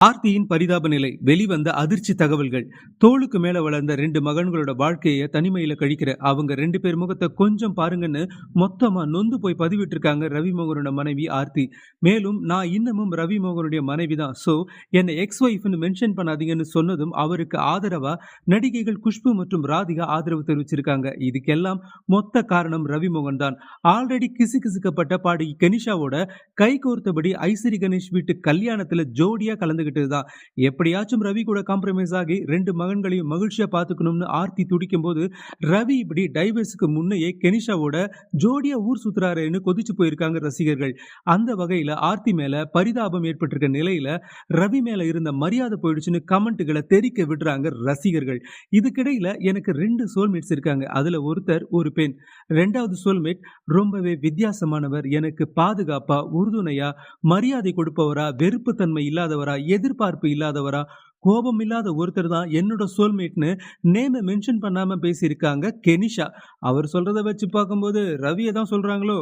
ஆர்த்தியின் பரிதாப நிலை, வெளிவந்த அதிர்ச்சி தகவல்கள். தோளுக்கு மேல வளர்ந்த 2 மகன்களோட வாழ்க்கைய தனிமையில கழிக்கிற அவங்க 2 பேர் முகத்த கொஞ்சம் பாருங்கன்னு மொத்தமா நொந்து போய் பதிவிட்டிருக்காங்க ரவிமோகனோட மனைவி ஆர்த்தி. மேலும் நான் இன்னமும் ரவிமோகனுடைய மனைவி தான். சோ என்னை எக்ஸ் ஒய்ஃப்னு மென்ஷன் பண்ணாதீங்கன்னு சொன்னதும் அவருக்கு ஆதரவா நடிகைகள் குஷ்பு மற்றும் ராதிகா ஆதரவு தெரிவிச்சிருக்காங்க. இதுக்கெல்லாம் மொத்த காரணம் ரவிமோகன் தான். ஆல்ரெடி கிசுகிசுக்கப்பட்ட பாடகி கெனிஷாவோட கை கோர்த்தபடி ஐஸ்வரி கணேஷ் வீட்டு கல்யாணத்துல ஜோடியா கலந்துகிட்டதுதான். எப்படியாச்சும் ரவி கூட காம்ப்ரமைஸ் ஆகி 2 மகன்களையும் மகிழ்ச்சியா பாத்துக்கணும்னு ஆர்த்தி துடிக்கும் போது, ரவி இப்படி டைவர்ஸுக்கு முன்னையே கெனிஷாவோட ஜோடியா ஊர் சுத்துறாருன்னு கொதிச்சு போயிருக்காங்க ரசிகர்கள். அந்த வகையில ஆர்த்தி மேல பரிதாபம் ஏற்பட்டிருக்க நிலையில ரவி மேல இருந்த மரியாதை போயிடுச்சுன்னு கமெண்ட்டுகளை தெறிக்க விடுறாங்க ரசிகர்கள். இதுக்கிடையில எனக்கு 2 சோல்மேட்ஸ் இருக்காங்க. அதுல ஒருத்தர் ஒரு பெண். 2வது சோல்மேட் ரொம்பவே வித்தியாசமானவர். எனக்கு பாதுகாப்பா, உறுதுணையா, மரியாதை கொடுப்பவரா, வெறுப்புத்தன்மை இல்லாதவரா, எதிர்பார்ப்பு இல்லாதவரா, கோபம் இல்லாத ஒருத்தர் தான் என்னோட சோல்மேட்னு நேம மென்ஷன் பண்ணாம பேசியிருக்காங்க கெனிஷா. அவர் சொல்றத வச்சு பார்க்கும்போது ரவிய தான் சொல்றாங்களோ?